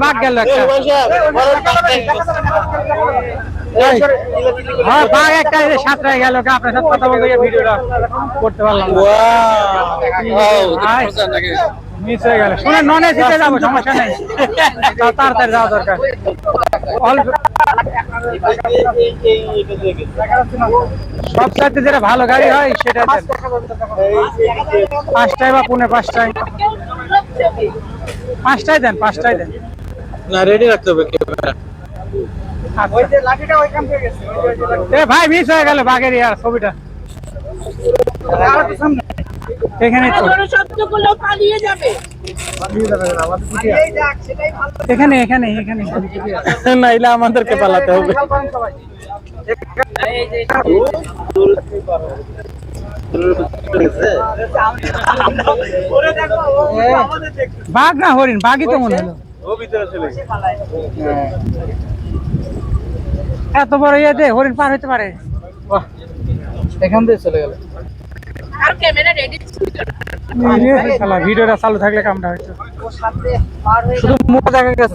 বাঘ গেল বাঘ একটা সাঁতরায় গেল। আপনার সাথে কথা বলতে গিয়ে ভিডিওটা করতে পারলাম মিস হয়ে গেল। শুনে নন এসিতে যাবো, সমস্যা নেই, তাড়াতাড়ি যাওয়া দরকার। সবচাইতে যেটা ভালো গাড়ি হয় সেটা 5টায় বা 5:45 5টায় দেন, 5টায় দেন না, রেডি রাখতে হবে। ভাই মিস হয়ে গেল বাঘের ইয়ার ছবিটা। এখানে এখানে এখানে এখানে নাইলে আমাদেরকে পালাতে হবে। বাঘ না হরিণ, বাঘই তো মনে হলো। এত বড় ইয়েতে হরিণ পার হইতে পারে? এখান দিয়ে চলে গেল। ভিডিওটা চালু থাকলে কামটা হয়তো শুধু মজা গেছে।